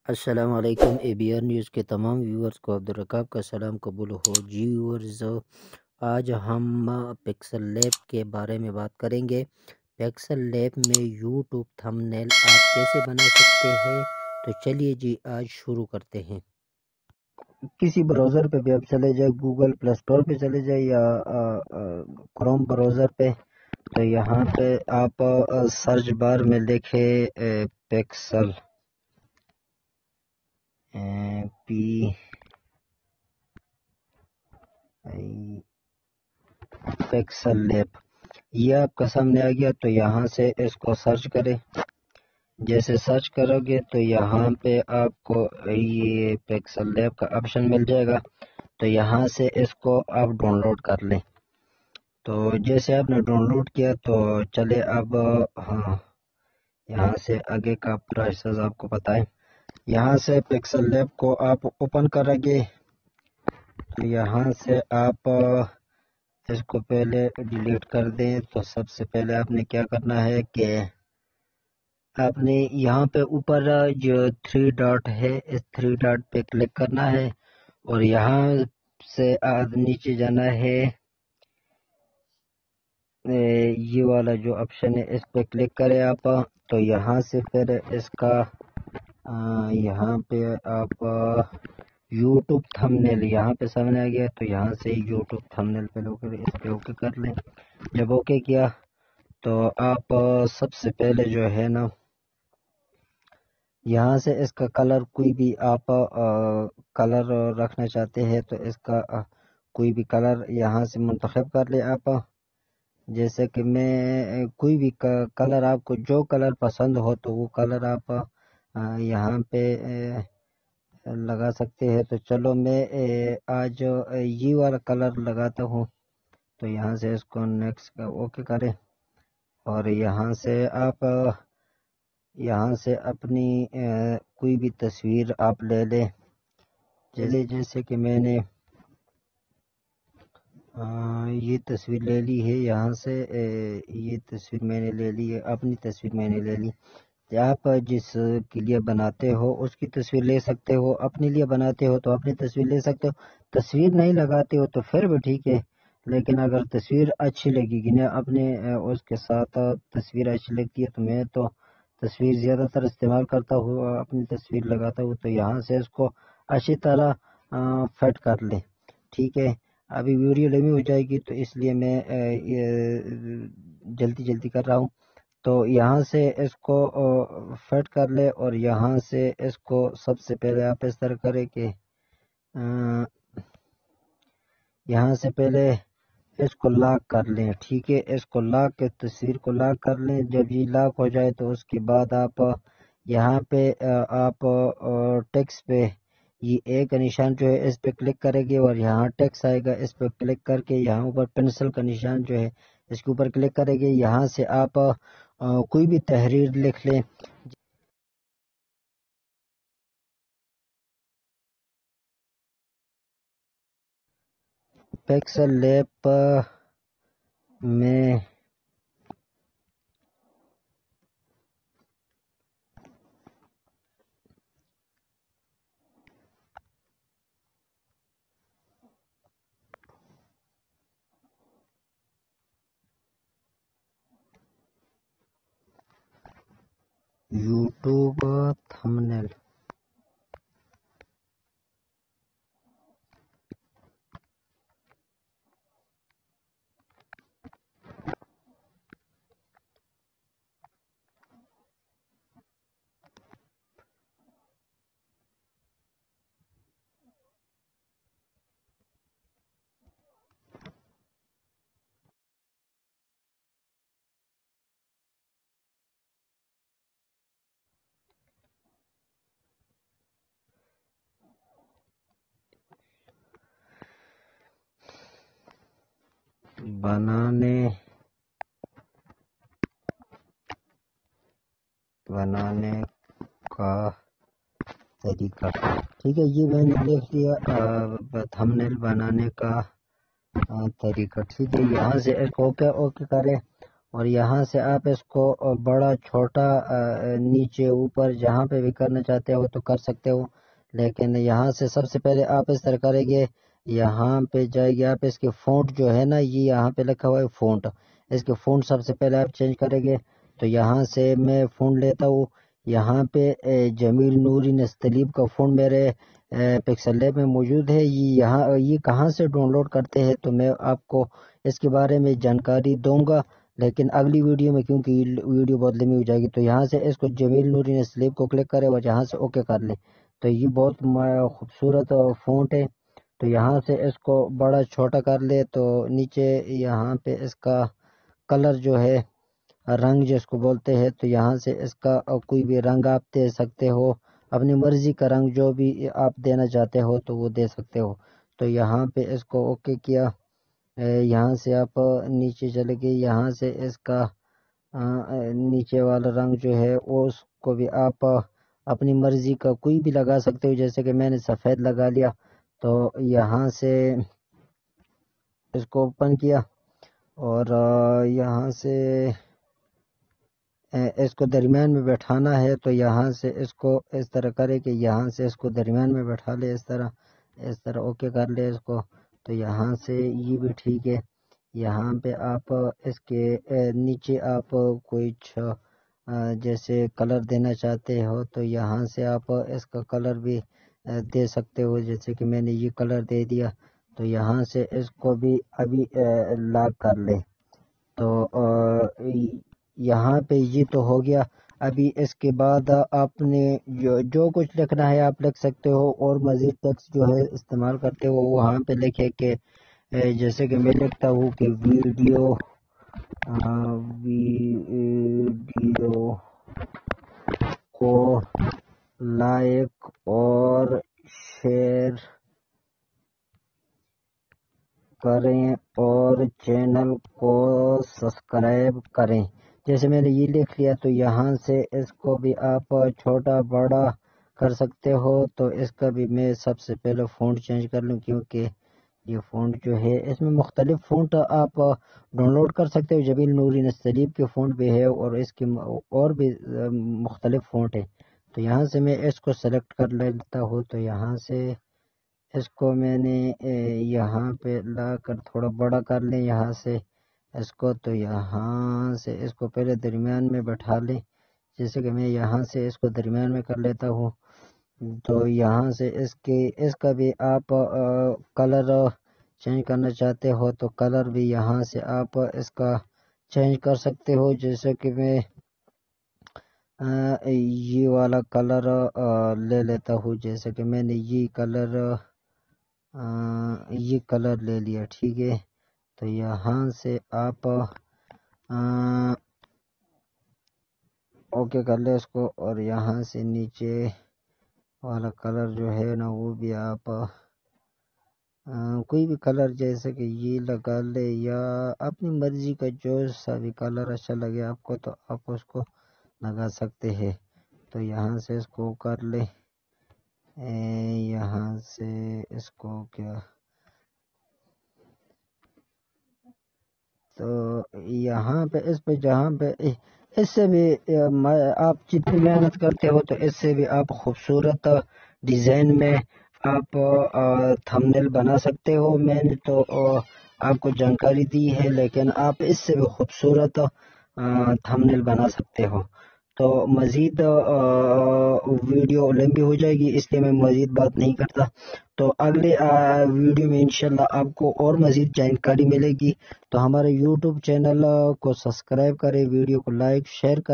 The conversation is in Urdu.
السلام علیکم ABR نیوز کے تمام ویورز کو عبدالرقاب کا سلام قبول ہو جی ویورز، آج ہم پکسل لیب کے بارے میں بات کریں گے۔ پکسل لیب میں یوٹیوب تھمبنیل آپ کیسے بنا سکتے ہیں، تو چلیے جی آج شروع کرتے ہیں۔ کسی براؤزر پہ بھی آپ چلے جائیں، گوگل پلے سٹور پہ چلے جائیں یا کروم براؤزر پہ، تو یہاں پہ آپ سرچ بار میں لکھیں پکسل پکسل لیب، یہ آپ کا سامنے آ گیا۔ تو یہاں سے اس کو سرچ کریں۔ جیسے سرچ کرو گے تو یہاں پہ آپ کو یہ پکسل لیب کا آپشن مل جائے گا۔ تو یہاں سے اس کو آپ ڈاؤن لوڈ کر لیں۔ تو جیسے آپ نے ڈاؤن لوڈ کیا تو چلے اب یہاں سے آگے کا پروسیس آپ کو پتہ ہے۔ یہاں سے پکسل لیب کو آپ اوپن کریں گے تو یہاں سے آپ اس کو پہلے ڈیلیٹ کر دیں۔ تو سب سے پہلے آپ نے کیا کرنا ہے کہ آپ نے یہاں پہ اوپر جو 3 ڈاٹ ہے، اس 3 ڈاٹ پہ کلک کرنا ہے اور یہاں سے نیچے جانا ہے۔ یہ والا جو آپشن ہے اس پہ کلک کریں آپ، تو یہاں سے پھر اس کا یہاں پہ آپ یوٹیوب تھمبنیل یہاں پہ سامنے آ گیا۔ تو یہاں سے یوٹیوب تھمبنیل پہ اس پہ اوکے کر لیں۔ جب اوکے کیا تو آپ سب سے پہلے جو ہے نا، یہاں سے اس کا کلر کوئی بھی آپ کلر رکھنا چاہتے ہیں تو اس کا کوئی بھی کلر یہاں سے منتخب کر لیں آپ۔ جیسے کہ میں کوئی بھی کلر، آپ کو جو کلر پسند ہو تو وہ کلر آپ یہاں پہ لگا سکتے ہیں۔ تو چلو میں آج یہ والا کلر لگاتا ہوں۔ تو یہاں سے اس کو نیکسٹ کا اوکے کریں اور یہاں سے آپ یہاں سے اپنی کوئی بھی تصویر آپ لے لیں۔ جیسے کہ میں نے یہ تصویر لے لی ہے، یہاں سے یہ تصویر میں نے لے لی ہے، اپنی تصویر میں نے لے لی۔ آپ جس کے لیے بناتے ہو اس کی تصویر لے سکتے ہو، اپنے لیے بناتے ہو تو اپنی تصویر لے سکتے ہو۔ تصویر نہیں لگاتے ہو تو پھر بھی ٹھیک ہے، لیکن اگر تصویر اچھی لگے گی نا، اپنے اس کے ساتھ تصویر اچھی لگتی ہے، تو میں تو تصویر زیادہ تر استعمال کرتا ہوں، اپنی تصویر لگاتا ہوں۔ تو یہاں سے اس کو اچھی طرح فٹ کر لیں، ٹھیک ہے۔ ابھی ویڈیو لمبی ہو جائے گی تو اس لیے میں جلدی کر رہا ہوں۔ تو یہاں سے اس کو فٹ کر لے اور یہاں سے اس کو سب سے پہلے آپ اس طرح کریں کہ یہاں سے پہلے اس کو لاک کر لیں، ٹھیک ہے۔ اس کو لاک کے تصویر کو لاک کر لیں۔ جب یہ لاک ہو جائے تو اس کے بعد آپ یہاں پہ آپ ٹیکسٹ پہ یہ ایک نشان جو ہے اس پہ کلک کریں گے اور یہاں ٹیکسٹ آئے گا، اس پہ کلک کر کے یہاں اوپر پینسل کا نشان جو ہے اس کے اوپر کلک کریں گے۔ یہاں سے آپ کوئی بھی تحریر لکھ لیں۔ پکسل لیب میں یوٹیوب تھمبنیل بنانے کا طریقہ، ٹھیک ہے۔ یہ میں نے لکھ دیا تھمبنیل بنانے کا طریقہ، ٹھیک ہے۔ یہاں سے اوکے کریں اور یہاں سے آپ اس کو بڑا چھوٹا نیچے اوپر جہاں پہ بھی کرنا چاہتے ہو تو کر سکتے ہو، لیکن یہاں سے سب سے پہلے آپ اس طرح کریں گے، یہاں پہ جائے گی آپ اس کی فونٹ جو ہے نا، یہ یہاں پہ لکھا ہوا ہے فونٹ، اس کی فونٹ سب سے پہلے آپ چینج کریں گے۔ تو یہاں سے میں فونٹ لیتا ہوں، یہاں پہ جمیل نوری نستلیب کا فونٹ میرے پکسل لیب میں موجود ہے۔ یہ کہاں سے ڈاؤن لوڈ کرتے ہیں تو میں آپ کو اس کے بارے میں جانکاری دوں گا، لیکن اگلی ویڈیو میں، کیونکہ ویڈیو بہت لمبی ہو جائے گی۔ تو یہاں سے اس کو جمیل نوری نستلیب کو کلک کرے اور یہاں سے اوکے کر لیں۔ تو یہ بہت خوبصورت فونٹ ہے، تو یہاں سے اس کو بڑا چھوٹا کر لے۔ تو نیچے یہاں پہ اس کا کلر جو ہے، رنگ جس کو بولتے ہیں، تو یہاں سے اس کا کوئی بھی رنگ آپ دے سکتے ہو، اپنی مرضی کا رنگ جو بھی آپ دینا چاہتے ہو تو وہ دے سکتے ہو۔ تو یہاں پہ اس کو اوکے کیا، یہاں سے آپ نیچے چلے گئے، یہاں سے اس کا نیچے والا رنگ جو ہے اس کو بھی آپ اپنی مرضی کا کوئی بھی لگا سکتے ہو، جیسے کہ میں نے سفید لگا لیا۔ تو یہاں سے اس کو اوپن کیا اور یہاں سے اس کو درمیان میں بیٹھانا ہے، تو یہاں سے اس کو اس طرح کرے کہ یہاں سے اس کو درمیان میں بیٹھا لے، اس طرح اوکے کر لے اس کو۔ تو یہاں سے یہ بھی ٹھیک ہے، یہاں پہ آپ اس کے نیچے آپ کوئی جیسے کلر دینا چاہتے ہو تو یہاں سے آپ اس کا کلر بھی دے سکتے ہو، جیسے کہ میں نے یہ کلر دے دیا۔ تو یہاں سے اس کو بھی ابھی لاک کر لے۔ تو یہاں پہ یہ تو ہو گیا۔ ابھی اس کے بعد آپ نے جو کچھ لکھنا ہے آپ لکھ سکتے ہو، اور مزید ٹیکسٹ جو ہے استعمال کرتے ہو وہاں پہ لکھے کہ جیسے کہ میں لکھتا ہوں کہ ویڈیو کو لائک اور شیئر کریں اور چینل کو سبسکرائب کریں۔ جیسے میں نے یہ لکھ لیا، تو یہاں سے اس کو بھی آپ چھوٹا بڑا کر سکتے ہو۔ تو اس کا بھی میں سب سے پہلے فونٹ چینج کر لوں، کیونکہ یہ فونٹ جو ہے اس میں مختلف فونٹ آپ ڈاؤن لوڈ کر سکتے ہو، جمیل نوری نستلیب کے فونٹ بھی ہے اور اس کی اور بھی مختلف فونٹ ہے۔ تو یہاں سے میں اس کو سلیکٹ کر لیتا ہوں، تو یہاں سے اس کو میں نے یہاں پہ لا کر تھوڑا بڑا کر لیں یہاں سے اس کو۔ تو یہاں سے اس کو پہلے درمیان میں بٹھا لیں، جیسے کہ میں یہاں سے اس کو درمیان میں کر لیتا ہوں۔ تو یہاں سے اس کا بھی آپ کلر چینج کرنا چاہتے ہو تو کلر بھی یہاں سے آپ اس کا چینج کر سکتے ہو، جیسے کہ میں یہ والا کلر لے لیتا ہوں، جیسے کہ میں نے یہ کلر لے لیا، ٹھیک ہے۔ تو یہاں سے آپ اوکے کر لیں اس کو، اور یہاں سے نیچے والا کلر جو ہے نا وہ بھی آپ کوئی بھی کلر جیسے کہ یہ لگا لے، یا اپنی مرضی کا جو سا بھی کلر اچھا لگے آپ کو تو آپ اس کو لگا سکتے ہیں۔ تو یہاں سے اس کو کر لیں، یہاں سے اس کو کیا، تو یہاں پہ اس پہ جہاں پہ اس سے بھی آپ جتنی محنت کرتے ہو تو اس سے بھی آپ خوبصورت ڈیزائن میں آپ تھمبنیل بنا سکتے ہو۔ میں نے تو آپ کو جانکاری دی ہے، لیکن آپ اس سے بھی خوبصورت تھمبنیل بنا سکتے ہو۔ تو مزید ویڈیو لمبی ہو جائے گی، اس لیے میں مزید بات نہیں کرتا۔ تو اگلے ویڈیو میں انشاءاللہ آپ کو اور مزید جانکاری ملے گی۔ تو ہمارے یوٹیوب چینل کو سبسکرائب کریں، ویڈیو کو لائک شیئر کریں۔